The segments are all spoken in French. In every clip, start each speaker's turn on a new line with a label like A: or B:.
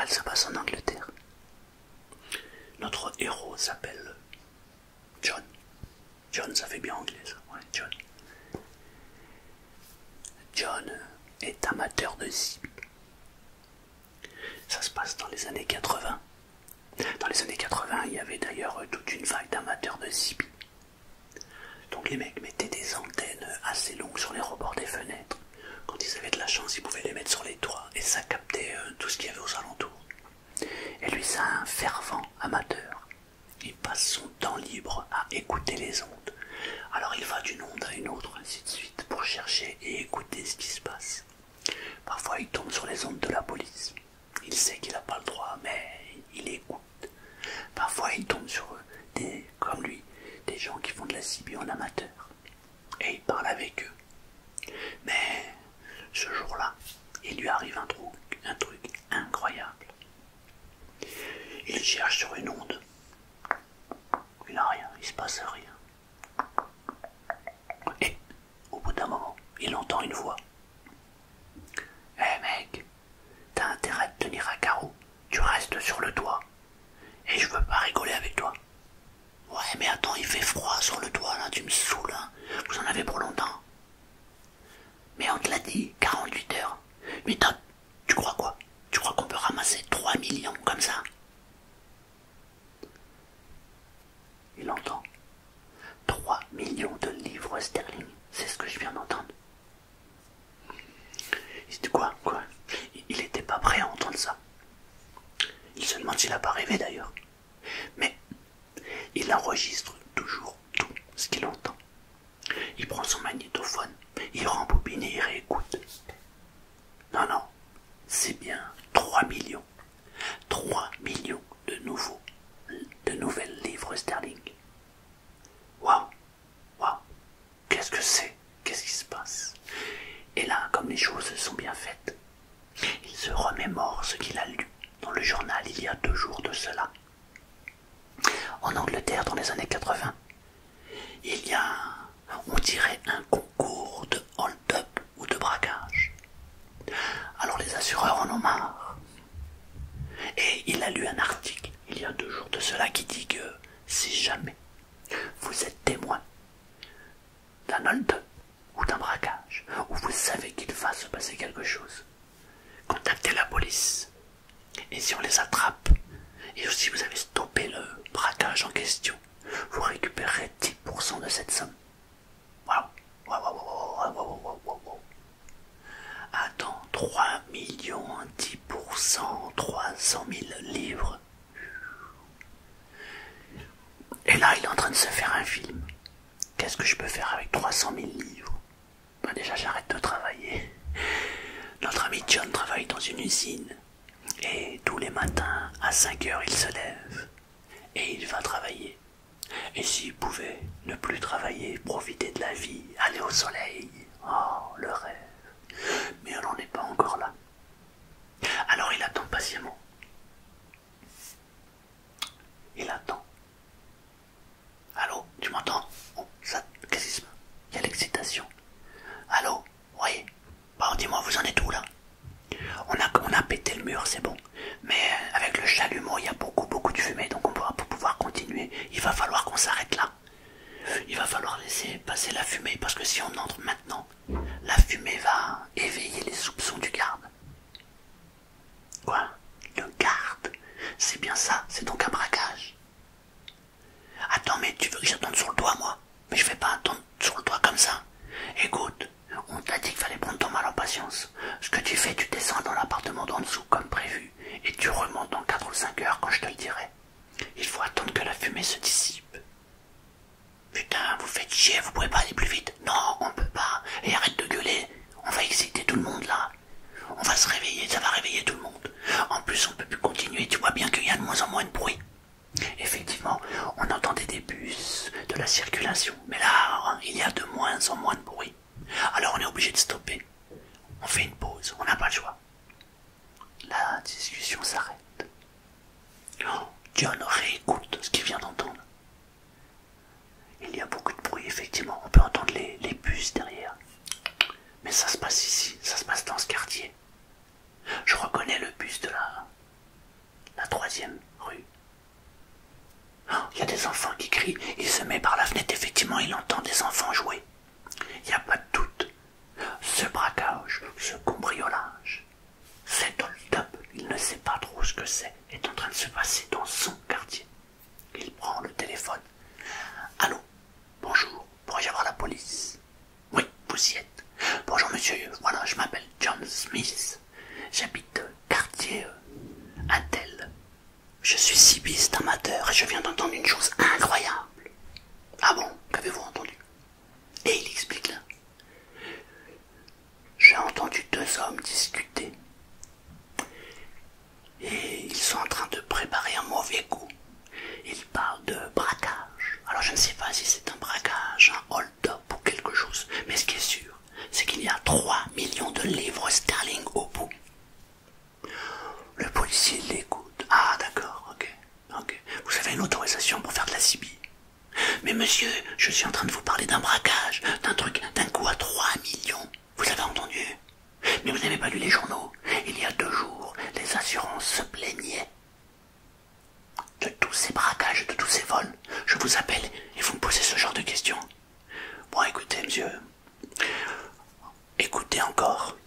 A: elle se passe en Angleterre. Notre héros s'appelle John. John, ça fait bien anglais, ça. Ouais, John. John est amateur de scie. Ça se passe dans les années 80. Dans les années 80, il y avait d'ailleurs toute une vague d'amateurs de scie. Donc les mecs mettaient des antennes assez longues sur les rebords des fenêtres. Quand ils avaient de la chance, ils pouvaient les mettre sur les toits et ça captait tout ce qu'il y avait aux alentours. Et lui, c'est un fervent amateur. Il passe son temps libre à écouter les ondes. Alors il va d'une onde à une autre, ainsi de suite, pour chercher et écouter ce qui se passe. Parfois il tombe sur les ondes de la police. Il sait qu'il n'a pas le droit, mais il écoute. Parfois il tombe sur comme lui, des gens qui font de la CB en amateur. Et il parle avec eux. Mais ce jour-là, il lui arrive un truc incroyable. Il cherche sur une onde. Il n'a rien, il se passe rien. Et au bout d'un moment, il entend une voix. Mec, t'as intérêt de tenir à carreau. Tu restes sur le toit. Et je veux pas rigoler avec toi. Ouais, mais attends, il fait froid sur le toit là, tu me saoules. Hein. Vous en avez pour longtemps. Mais on te l'a dit, 48 heures. Mais tu crois quoi? Tu crois qu'on peut ramasser 3 millions comme ça? Il entend 3 millions de livres sterling. C'est ce que je viens d'entendre. Il se dit quoi? Il était pas prêt à entendre ça. Il se demande s'il n'a pas rêvé d'ailleurs. Mais il enregistre toujours tout ce qu'il entend. Il prend son magnétophone, il rembobine et il réécoute. Non, c'est bien 3 millions. 3 millions de nouvelles livres sterling. Waouh, qu'est-ce que c'est? Qu'est-ce qui se passe? Et là, comme les choses sont bien faites, il se remémore ce qu'il a lu dans le journal il y a 2 jours de cela. En Angleterre, dans les années 80, il y a, on dirait, un concours de hold-up ou de braquage. Alors les assureurs en ont marre. Et il a lu un article, il y a 2 jours de cela, qui dit que si jamais vous êtes témoin d'un hold-up ou d'un braquage, où vous savez qu'il va se passer quelque chose, contactez la police. Et si on les attrape, et si vous avez stoppé le braquage en question, vous récupérerez 10% de cette somme. Waouh. Attends, 3 millions, 10%, 300 000 livres. Et là, il est en train de se faire un film. Qu'est-ce que je peux faire avec 300 000 livres? Ben déjà, j'arrête de travailler. Notre ami John travaille dans une usine. Et tous les matins, à 5 heures, il se lève. Et il va travailler. Et s'il pouvait ne plus travailler, profiter de la vie, aller au soleil. Oh, le rêve. Mais on n'en est pas encore là. Alors il attend patiemment. Il attend. Allô, tu m'entends? Oh, ça, qu'est-ce qui se passe? Il y a l'excitation. Allô? Oui. Bon, dis-moi, vous en êtes où là? On a pété le mur, c'est bon. Mais avec le chalumeau, il y a beaucoup de fumée, donc on pourra pouvoir continuer. Il va falloir qu'on s'arrête là. Il va falloir laisser passer la fumée, parce que si on entre maintenant, la fumée va éveiller les soupçons du garde. Quoi? Le garde? C'est bien ça, c'est donc un braquage. Attends, mais tu veux que j'attende sur le toit, moi? Mais je vais pas attendre sur le toit comme ça. Écoute, on t'a dit qu'il fallait prendre ton mal en patience. Ce que tu fais, tu descends dans l'appartement d'en dessous comme prévu, et tu remontes dans 4 ou 5 heures quand je te le dirai. Il faut attendre que la fumée se dissipe. Putain, vous faites chier, vous pouvez pas aller plus vite? Non, on peut pas. Et arrête de gueuler, on va exciter tout le monde là. On va se réveiller, ça va réveiller tout le monde. En plus, on peut plus continuer, tu vois bien qu'il y a de moins en moins de bruit. Effectivement, on entendait des bus, de la circulation, mais là, il y a de moins en moins de bruit. Alors on est obligé de stopper. On fait une pause, on n'a pas le choix. La discussion s'arrête. Oh, John réécoute ce qu'il vient d'entendre. Il y a beaucoup de bruit, effectivement. On peut entendre les bus derrière. Mais ça se passe ici, ça se passe dans ce quartier. Je reconnais le bus de la 3e rue. Oh, il y a des enfants qui crient, il se met par la fenêtre, effectivement il entend des enfants jouer. Il n'y a pas de doute. Ce braquage, ce cambriolage, cet hold-up, il ne sait pas trop ce que c'est, est en train de se passer dans son quartier. Il prend le téléphone. Allô, bonjour, pourrais-je avoir la police? Oui, vous y êtes. Bonjour monsieur, voilà, je m'appelle John Smith. J'habite quartier Intel. Je suis cibiste amateur et je viens d'entendre une chose incroyable. Ah bon, qu'avez-vous entendu? Et il explique là. J'ai entendu 2 hommes discuter. Et ils sont en train de préparer un mauvais coup. Ils parlent de braquage. Alors je ne sais pas si c'est un braquage, un hold-up ou quelque chose. Mais ce qui est sûr, c'est qu'il y a 3 millions de livres sterling au bout. Le policier l'écoute. Ah d'accord, ok. Vous avez une autorisation pour faire de la CB. Mais monsieur, je suis en train de vous parler d'un braquage, d'un truc, d'un coup à 3 millions. Vous avez entendu? Mais vous n'avez pas lu les journaux? Il y a 2 jours, les assurances se plaignaient de tous ces braquages, de tous ces vols. Je vous appelle et vous me posez ce genre de questions. Bon, écoutez, monsieur. Écoutez encore.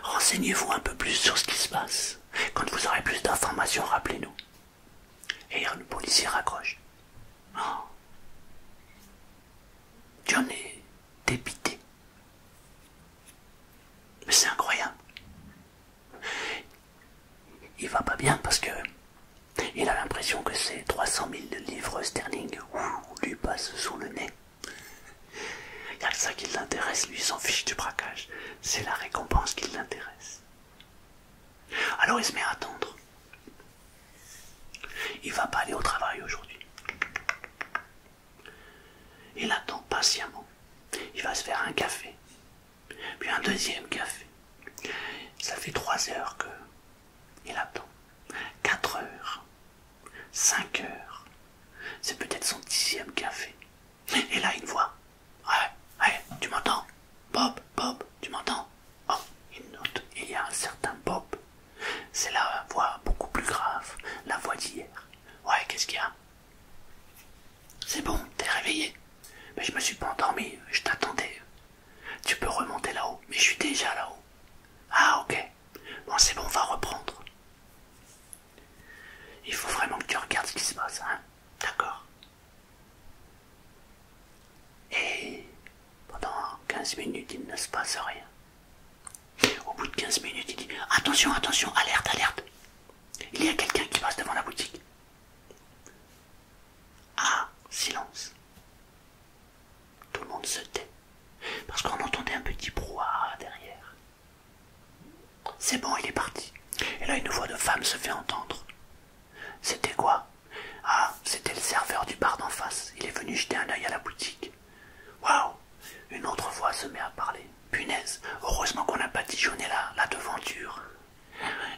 A: Renseignez-vous un peu plus sur ce qui se passe. Quand vous aurez plus d'informations, rappelez-nous. Et le policier raccroche. Oh. John est dépité. Mais c'est incroyable. Il va pas bien parce que il a l'impression que ces 300 000 livres sterling lui passent sous le nez. Il y a que ça qui l'intéresse, lui il s'en fiche du braquage. C'est la récompense qui l'intéresse. Alors il se met à attendre. Il va pas aller au travail aujourd'hui. Il attend patiemment. Il va se faire un café. Puis un 2e café. Ça fait 3 heures que il attend. 4 heures. 5 heures. C'est peut-être son 10e café. Et là, une voix. Ouais, tu m'entends? Bob, tu m'entends? Oh, il note. Il y a un certain Bob. C'est la voix beaucoup plus grave. La voix d'hier. Ouais, qu'est-ce qu'il y a? C'est bon, t'es réveillé? Mais je me suis pas endormi, je t'attendais. Tu peux remonter là-haut, mais je suis déjà là-haut. Ah, ok. Bon, c'est bon, on va reprendre. Il faut vraiment que tu regardes ce qui se passe, hein? D'accord. Et pendant 15 minutes, il ne se passe rien. Au bout de 15 minutes, il dit « Attention, alerte, alerte. Il y a quelqu'un qui passe devant la boutique. » Ah, silence. Tout le monde se tait, parce qu'on entendait un petit brouhaha derrière. C'est bon, il est parti. Et là, une voix de femme se fait entendre. C'était quoi? Ah, c'était le serveur du bar d'en face. Il est venu jeter un œil à la boutique. Waouh! Une autre voix se met à parler. Punaise, heureusement qu'on n'a pas dijonné la devanture.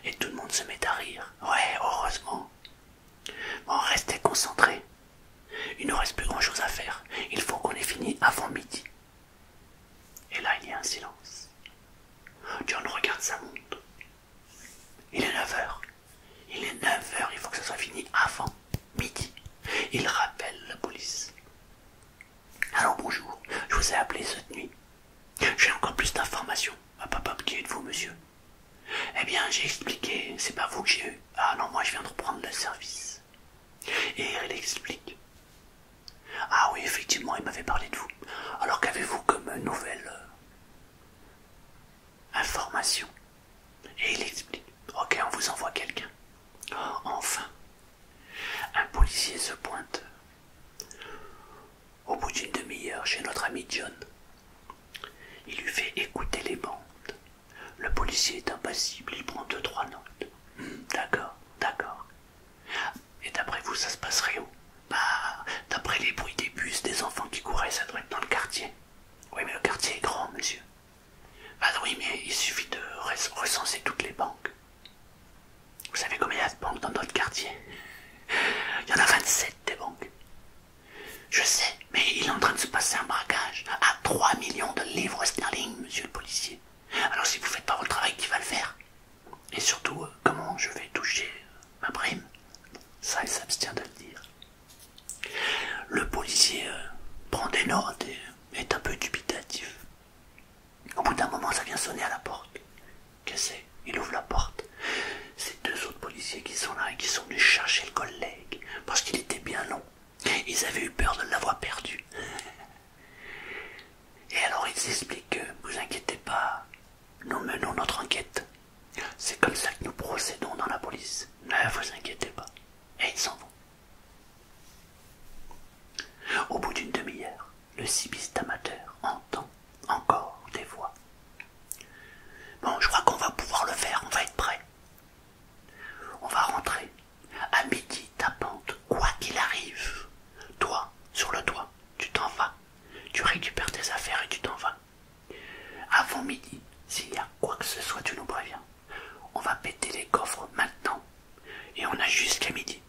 A: Et tout le monde se met à rire. Ouais, heureusement. Bon, restez concentrés. Il ne reste plus grand-chose à faire. Il faut qu'on ait fini avant midi. Et là, il y a un silence. John regarde sa montre. Il est 9 heures. Il est 9 heures, il faut que ça soit fini avant midi. Il rappelle la police. Alors bonjour, je vous ai appelé cette nuit. J'ai encore plus d'informations. Papa, qui êtes-vous, monsieur? Eh bien, j'ai expliqué, c'est pas vous que j'ai eu. Ah non, moi je viens de reprendre le service. Et il explique. Ah oui, effectivement, il m'avait parlé de vous. Alors qu'avez-vous comme nouvelle information? Et il explique. Ok, on vous envoie quelqu'un. Oh, enfin, un policier se pointe au bout d'une demi-heure chez notre ami John. Il lui fait écouter les bandes. Le policier est impassible, il prend 2-3 notes. D'accord. Et d'après vous, ça se passerait où? Bah, d'après les bruits des bus, des enfants qui couraient, ça doit être dans le quartier. Oui, mais le quartier est grand, monsieur. Bah oui, mais il suffit de recenser toutes les banques. Vous savez combien il y a de banques dans notre quartier? Il y en a 27 des banques. Je sais, mais il est en train de se passer un braquage à 3 millions de livres sterling, monsieur le policier. Alors si vous faites pas votre travail, qui va le faire? Et surtout, comment je vais toucher John est un peu dubitatif. Au bout d'un moment, ça vient sonner à la porte. Qu'est-ce que c'est? Il ouvre la porte. C'est deux autres policiers qui sont là et qui sont venus chercher le collègue parce qu'il était bien long. Ils avaient eu peur de l'avoir perdu. Et alors ils expliquent que, vous inquiétez pas, nous menons notre enquête. C'est comme ça que nous procédons dans la police. Ne vous inquiétez pas. Et ils s'en vont. Au bout d'une demi-heure, le cibiste amateur entend encore des voix. Bon, je crois qu'on va pouvoir le faire, on va être prêt. On va rentrer. À midi, ta pente, quoi qu'il arrive. Toi, sur le toit, tu t'en vas. Tu récupères tes affaires et tu t'en vas. Avant midi, s'il y a quoi que ce soit, tu nous préviens. On va péter les coffres maintenant. Et on a jusqu'à midi.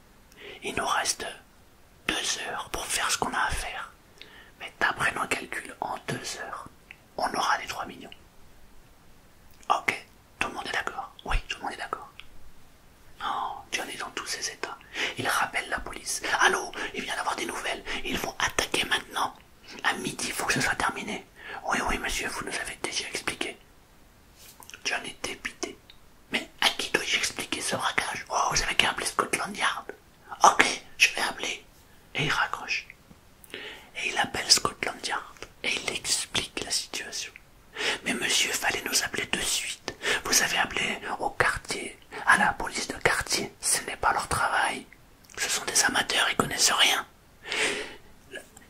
A: Il nous reste 2 heures pour faire ce qu'on a à faire. Mais d'après nos calculs, en 2 heures, on aura les 3 millions. Ok, tout le monde est d'accord? Oui, tout le monde est d'accord. Non, John est dans tous ses états. Il rappelle la police. Allô, il vient d'avoir des nouvelles. Ils vont attaquer maintenant. À midi, il faut que ce soit terminé. Oui, oui, monsieur, vous nous avez déjà expliqué. John est dépité. Mais à qui dois-je expliquer ce braquage? Oh, vous avez qu'à appeler Scotland Yard. Ok, je vais appeler. Et il raccroche. Et il appelle Scotland Yard. Et il explique la situation. Mais monsieur, fallait nous appeler de suite. Vous avez appelé au quartier, à la police de quartier. Ce n'est pas leur travail. Ce sont des amateurs, ils connaissent rien.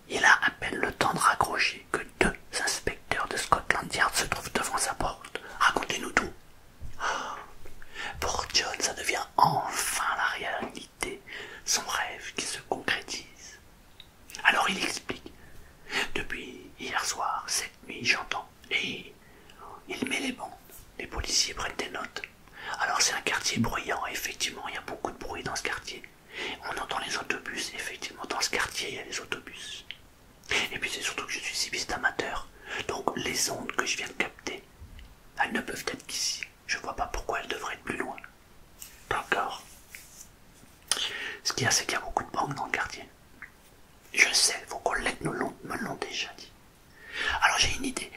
A: Il a à peine le temps de raccrocher que 2 inspecteurs de Scotland Yard se trouvent devant sa porte. Racontez-nous tout. Pour John, ça devient enfin la réalité, son rêve qui se concrétise. Alors il explique. Depuis hier soir, cette nuit, j'entends. Et il met les bandes. Les policiers prennent des notes. Alors c'est un quartier bruyant, effectivement, il y a beaucoup de bruit dans ce quartier. On entend les autobus, effectivement, dans ce quartier, il y a les autobus. Et puis c'est surtout que je suis cibiste amateur. Donc les ondes que je viens de capter, elles ne peuvent être qu'ici. Je vois pas pourquoi elles devraient être plus loin. D'accord. Ce qu'il y a, c'est qu'il y a beaucoup de banques dans le quartier. Je sais, vos collègues me l'ont déjà dit. Alors j'ai une idée.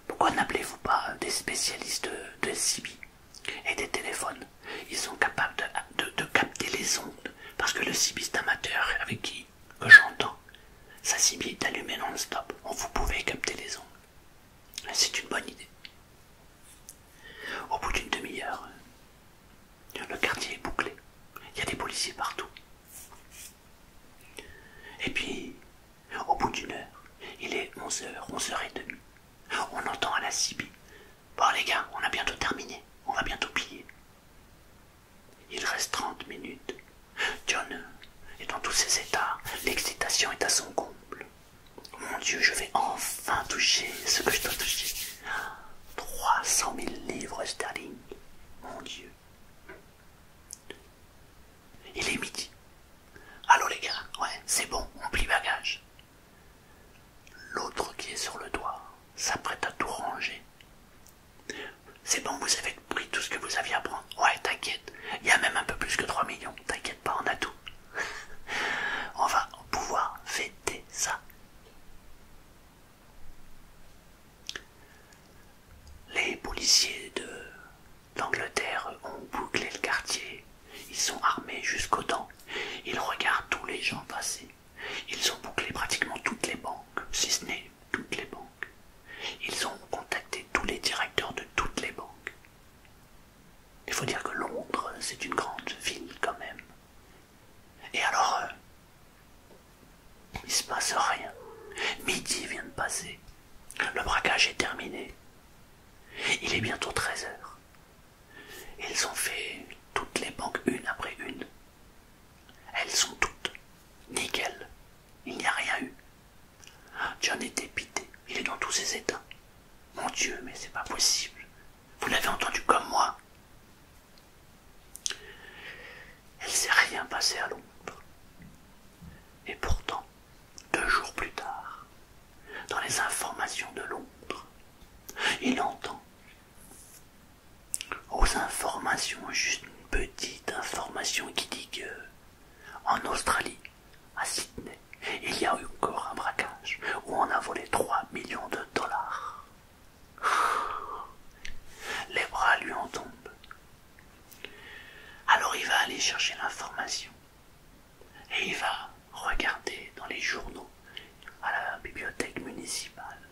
A: Pourquoi n'appelez-vous pas des spécialistes de CB et des téléphones? Ils sont capables de capter les ondes. Parce que le cibiste amateur avec qui que j'entends, sa CB est allumée non-stop. Vous pouvez capter les ondes. C'est une bonne idée. Au bout d'une demi-heure, le quartier est bouclé. Il y a des policiers partout. Et puis, au bout d'une heure, il est 11h, 11h30. On entend à la CB. Bon les gars, on a bientôt terminé. On va bientôt plier. Il reste 30 minutes. John est dans tous ses états. L'excitation est à son comble. Mon Dieu, je vais enfin toucher ce que je dois toucher. 300 000 livres sterling. Mon Dieu. Il est midi. Allô les gars, ouais, c'est bon, on plie bagage. L'autre qui est sur le doigt s'apprête à tout ranger. C'est bon, vous avez pris tout ce que vous aviez à prendre. Ouais, t'inquiète, il y a même un peu plus que 3 millions. T'inquiète pas, on a tout. On va pouvoir fêter ça. Les policiers d'Angleterre ont bouclé le quartier. Ils sont armés jusqu'aux dents. Ils regardent tous les gens passer. Ils ont bouclé pratiquement toutes les banques, si ce n'est toutes les banques. Ils ont contacté tous les directeurs de toutes les banques. Il faut dire que Londres, c'est une grande ville quand même. Et alors, il se passe rien. Midi vient de passer. Le braquage est terminé. Il est bientôt 13h. Ils ont fait toutes les banques une après une. Elles sont toutes nickel. Il n'y a rien eu. John est dépité. Il est dans tous ses états. Mon Dieu, mais c'est pas possible. Vous l'avez entendu comme moi. Il s'est rien passé à Londres. Et pourtant, 2 jours plus tard, dans les informations de Londres, il entend aux informations, juste une petite information qui dit que en Australie, à Sydney, il y a eu encore un braquage. aller chercher l'information. Et il va regarder dans les journaux à la bibliothèque municipale.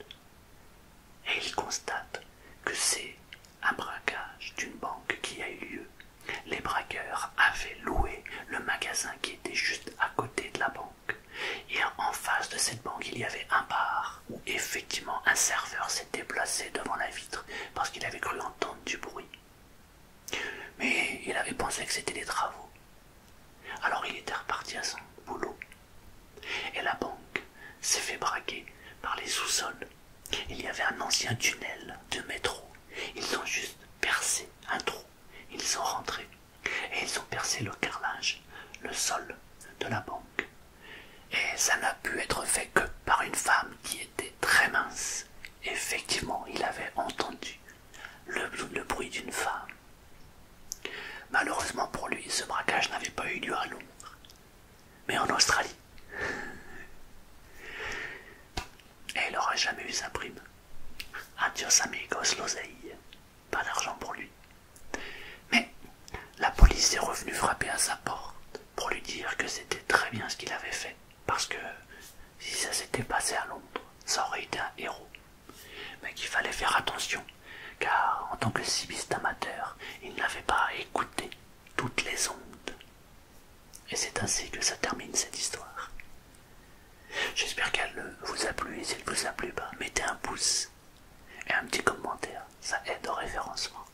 A: Et il constate que c'est un braquage d'une banque qui a eu lieu. Les braqueurs avaient loué le magasin qui était juste à côté de la banque. Et en face de cette banque, il y avait un bar où effectivement un serveur s'était placé devant la vitre parce qu'il avait cru entendre du bruit. Mais il avait pensé que c'était des travaux. Alors il était reparti à son boulot. Et la banque s'est fait braquer par les sous-sols. Il y avait un ancien tunnel de métro. Ils ont juste percé un trou. Ils sont rentrés et ils ont percé le carrelage, le sol de la banque. Et ça n'a pu être fait que par une femme qui était très mince. Effectivement, il avait entendu le bruit d'une femme. Malheureusement pour lui, ce braquage n'avait pas eu lieu à Londres, mais en Australie. Et il n'aura jamais eu sa prime. Adios amigos, l'oseille. Pas d'argent pour lui. Mais la police est revenue frapper à sa porte pour lui dire que c'était très bien ce qu'il avait fait. Parce que si ça s'était passé à Londres, ça aurait été un héros. Mais qu'il fallait faire attention, car en tant que civiste amateur, il n'avait pas écouté toutes les ondes. Et c'est ainsi que ça termine cette histoire. J'espère qu'elle vous a plu, et si elle vous a plu, mettez un pouce et un petit commentaire, ça aide au référencement.